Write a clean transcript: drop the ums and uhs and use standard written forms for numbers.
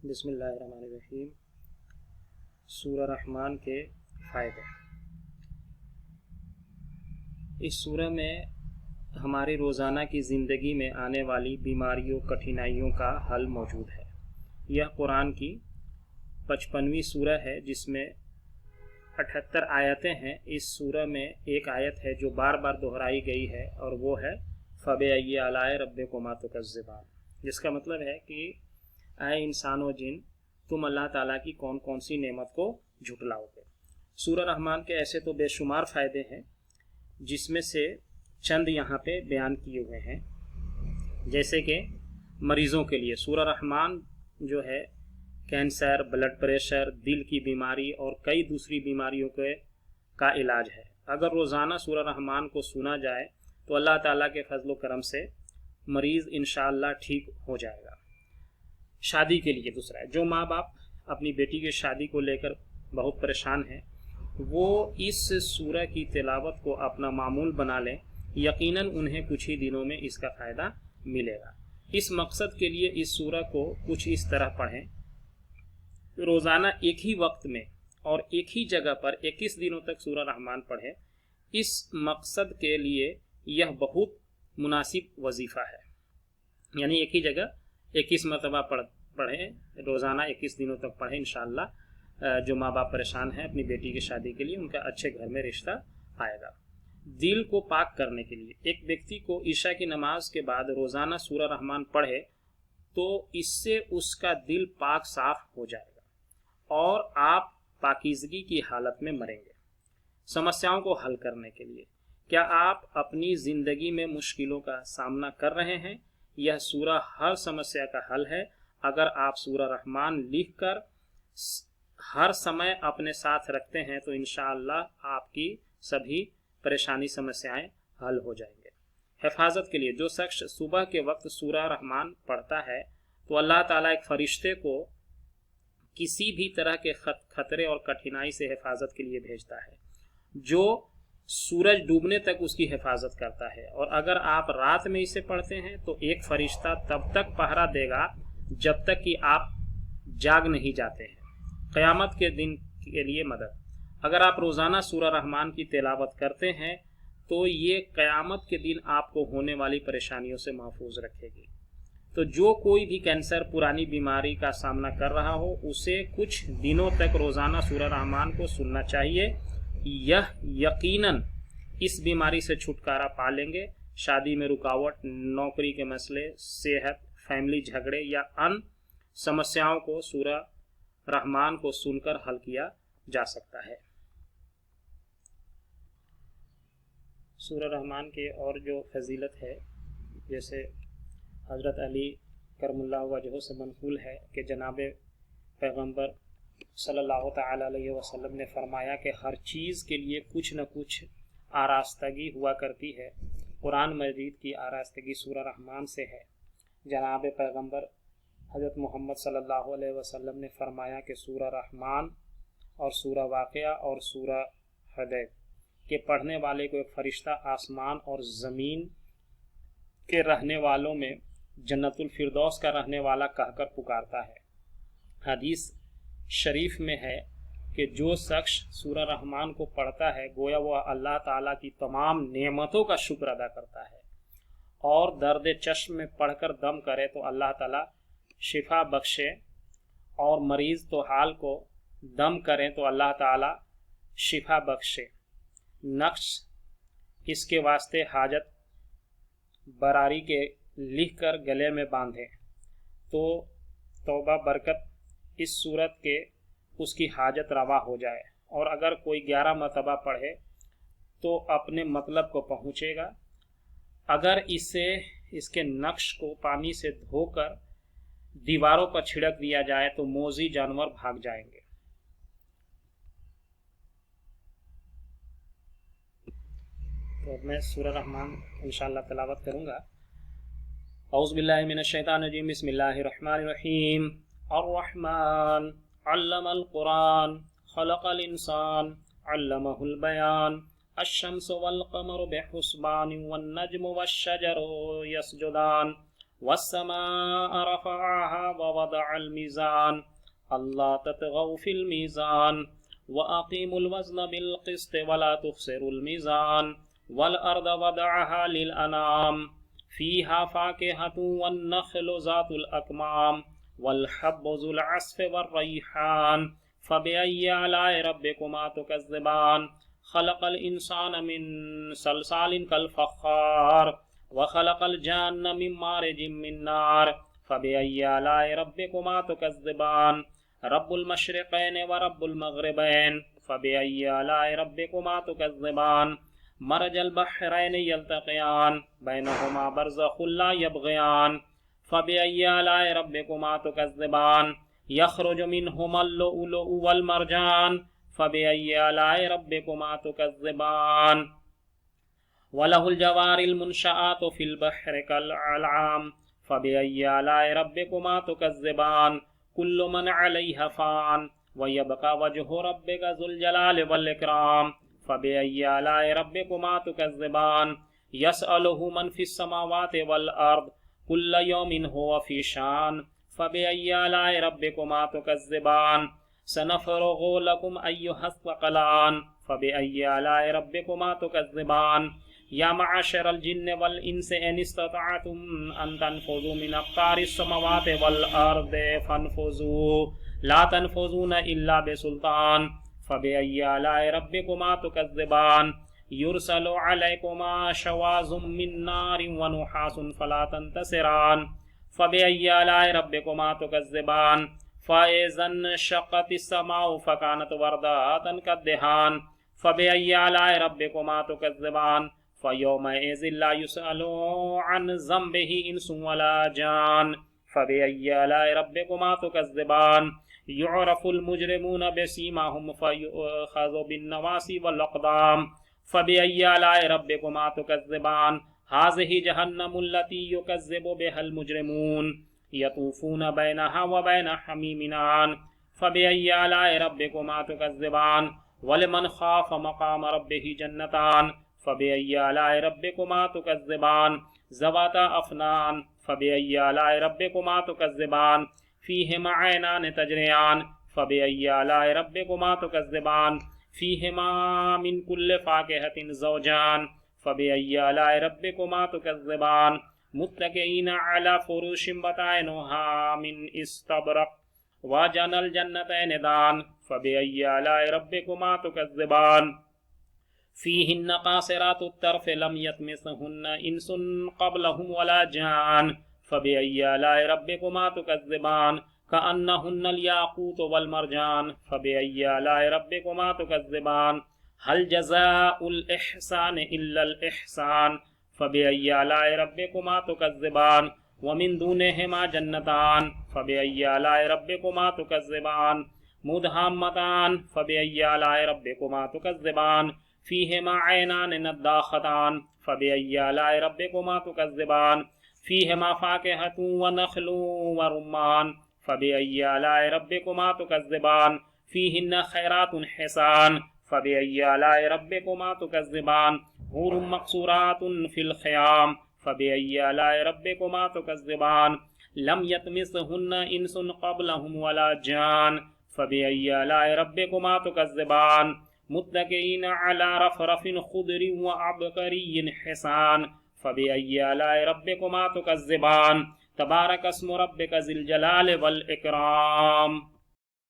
बिस्मिल्लाहिर्रहमानिर्रहीम। सूरह रहमान के फ़ायदे। इस सूरह में हमारी रोज़ाना की ज़िंदगी में आने वाली बीमारियों कठिनाइयों का हल मौजूद है। यह कुरान की 55वीं सूरह है जिसमें 78 आयतें हैं। इस सूरह में एक आयत है जो बार बार दोहराई गई है और वो है फ़बिअय्यि आलाए रब्बिकुमा तुकज़्ज़िबान, जिसका मतलब है कि आए इंसान व जिन, तुम अल्लाह ताला की कौन कौन सी नेमत को झुटलाओगे। सूरह रहमान के ऐसे तो बेशुमार फ़ायदे हैं जिसमें से चंद यहाँ पे बयान किए हुए हैं। जैसे कि मरीज़ों के लिए सूरह रहमान जो है कैंसर, ब्लड प्रेशर, दिल की बीमारी और कई दूसरी बीमारियों का इलाज है। अगर रोज़ाना सूरह रहमान को सुना जाए तो अल्लाह ताला के फजल करम से मरीज़ इंशाअल्लाह ठीक हो जाएगा। शादी के लिए दूसरा है, जो माँ बाप अपनी बेटी की शादी को लेकर बहुत परेशान हैं वो इस सूरह की तिलावत को अपना मामूल बना लें। यकीनन उन्हें कुछ ही दिनों में इसका फ़ायदा मिलेगा। इस मकसद के लिए इस सूरह को कुछ इस तरह पढ़ें, रोज़ाना एक ही वक्त में और एक ही जगह पर 21 दिनों तक सूरह रहमान पढ़ें। इस मकसद के लिए यह बहुत मुनासिब वजीफ़ा है, यानी एक ही जगह 21 मरतबा पढ़ें, रोज़ाना 21 दिनों तक पढ़ें। इंशाअल्लाह जो माँ बाप परेशान हैं अपनी बेटी की शादी के लिए, उनका अच्छे घर में रिश्ता आएगा। दिल को पाक करने के लिए एक व्यक्ति को ईशा की नमाज के बाद रोज़ाना सूरह रहमान पढ़े तो इससे उसका दिल पाक साफ हो जाएगा और आप पाकीज़गी की हालत में मरेंगे। समस्याओं को हल करने के लिए, क्या आप अपनी ज़िंदगी में मुश्किलों का सामना कर रहे हैं? यह सूरह हर समस्या का हल है। अगर आप सूरह रहमान लिख कर हर समय अपने साथ रखते हैं तो इंशाअल्लाह आपकी सभी परेशानी समस्याएं हल हो जाएंगे। हिफाजत के लिए, जो शख्स सुबह के वक्त सूरह रहमान पढ़ता है तो अल्लाह ताला एक फरिश्ते को किसी भी तरह के खतरे और कठिनाई से हिफाजत के लिए भेजता है, जो सूरज डूबने तक उसकी हिफाजत करता है। और अगर आप रात में इसे पढ़ते हैं तो एक फरिश्ता तब तक पहरा देगा जब तक कि आप जाग नहीं जाते हैं। क़यामत के दिन के लिए मदद, अगर आप रोज़ाना सूरह रहमान की तिलावत करते हैं तो ये क़यामत के दिन आपको होने वाली परेशानियों से महफूज रखेगी। तो जो कोई भी कैंसर, पुरानी बीमारी का सामना कर रहा हो उसे कुछ दिनों तक रोज़ाना सूरह रहमान को सुनना चाहिए। यह यकीनन इस बीमारी से छुटकारा पा लेंगे। शादी में रुकावट, नौकरी के मसले, सेहत, फैमिली झगड़े या अन्य समस्याओं को सूरह रहमान को सुनकर हल किया जा सकता है। सूरह रहमान के और जो फजीलत है, जैसे हज़रत अली करमुल्लाह वजह से मनक़ूल है कि जनाब पैगम्बर सल्लल्लाहु तआला अलैहि वसल्लम ने फरमाया कि हर चीज़ के लिए कुछ न कुछ आरास्तगी हुआ करती है। कुरान मजीद की आरास्तगी सूरह रहमान से है। जनाब पैगम्बर हज़रत मोहम्मद सल्लल्लाहु अलैहि वसल्लम ने फरमाया कि सूरह रहमान और सूरह वाक़िया और सूरह हदीद के पढ़ने वाले को एक फ़रिश्ता आसमान और ज़मीन के रहने वालों में जन्नतुल फिरदौस का रहने वाला कहकर पुकारता है। हदीस शरीफ में है कि जो शख्स सूरह रहमान को पढ़ता है गोया वह अल्लाह ताला की तमाम नेमतों का शुक्र अदा करता है, और दर्द चश्म में पढ़कर दम करे तो अल्लाह ताला शिफा बख्शे, और मरीज़ तो हाल को दम करें तो अल्लाह ताला शिफा बख्शे। नक्श इसके वास्ते हाजत बरारी के लिख कर गले में बांधे तो तौबा बरकत इस सूरत के उसकी हाजत रवा हो जाए। और अगर कोई 11 मरतबा पढ़े तो अपने मतलब को पहुँचेगा। अगर इसके नक्श को पानी से धोकर दीवारों पर छिड़क दिया जाए तो मोज़ी जानवर भाग जाएंगे। तो मैं सूरह रहमान इंशाअल्लाह तिलावत करूँगा। औज़ु बिल्लाहि मिनश शैतानिर रजीम, बिस्मिल्लाहिर रहमानिर रहीम। अर्रहमान अल्लमल कुरान खलक़ल इंसान अल्लमहुल बयान अश्शम्सु वल क़मरु बिहुस्बान वन नज्मु वश्शजरु यस्जुदान والسماء رفعها ووضع الميزان ألا تطغوا في الميزان وأقيموا الوزن بالقسط ولا تخسروا الميزان والأرض وضعها للأنام فيها فاكهة والنخل ذات الأكمام والحب ذو العصف والريحان فبأي آلاء ربكما تكذبان خلق الإنسان من صلصال كالفخار وخلق الجان من مارج من نار فبأي آلاء ربكما تكذبان رب المشرقين ورب المغربين فبأي آلاء ربكما تكذبان مرج البحرين يلتقيان بينهما برزخ لا يبغيان فبأي آلاء ربكما تكذبان يخرج منهما اللؤلؤ والمرجان فبأي آلاء ربكما تكذبان وله الجوار المنشآت في البحر كالأعلام فبأي آلاء ربكما تكذبان كل من عليها فان ويبقى وجه ربك ذو الجلال والإكرام فبأي آلاء ربكما تكذبان يسأله من في السماوات والأرض كل يوم هو في شان فبأي آلاء ربكما تكذبان سنفرغ لكم أيها الثقلان فبأي آلاء ربكما تكذبان يا معشر الجن والإنس إن استطعتم أن تنفذوا من أقطار السماوات والأرض فانفذوا لا تنفذون إلا بسلطان فبأي آلاء ربكما تكذبان يرسل عليكما شواظ من نار ونحاس فلا تنتصران فبأي آلاء ربكما تكذبان فإذا انشقت السماء فكانت ورداء كالدهان فبأي آلاء ربكما تكذبان فيومئذ لا يسأل عن ذنبه إنس ولا جان فبأي آلاء ربكما تكذبان يعرف المجرمون بسيماهم فيؤخذ بالنواصي والأقدام فبأي آلاء ربكما تكذبان هذه جهنم التي يكذب بها المجرمون يطوفون بينها وبين حميم آن فبأي آلاء ربكما تكذبان ولمن خاف مقام ربه جنتان فبأي آلاء ربكما تكذبان ذواتا أفنان فبأي آلاء ربكما تكذبان فيهما عينان تجريان فبأي آلاء ربكما تكذبان فيهما من كل فاكهة زوجان فبأي آلاء ربكما تكذبان متكئين على فرش بطائنها من استبرق وجنى الجنتين دان فبأي آلاء ربكما تكذبان فيهن قاصرات الطرف لم يطمثهن إنس قبلهم ولا جان فبأي آلاء ربكما تكذبان كأنهن الياقوت والمرجان فبأي آلاء ربكما تكذبان هل جزاء الإحسان إلا الإحسان فبأي آلاء ربكما تكذبان ومن دونهما جنتان فبأي آلاء ربكما تكذبان مدهامتان فبأي آلاء ربكما تكذبان فيهما عينان نضاختان فبأي آلاء ربكما تكذبان فيهما فاكهة ونخل ورمان فبأي آلاء ربكما تكذبان فيهن خيرات حسان فبأي آلاء ربكما تكذبان حور مقصورات في الخيام فبأي آلاء ربكما تكذبان لم يطمثهن إنس قبلهم ولا جان فبأي آلاء ربكما تكذبان متكئين على رفرف خضر وعبقري حسان فبأي آلاء ربكما تكذبان تبارك اسم ربك ذي الجلال والإكرام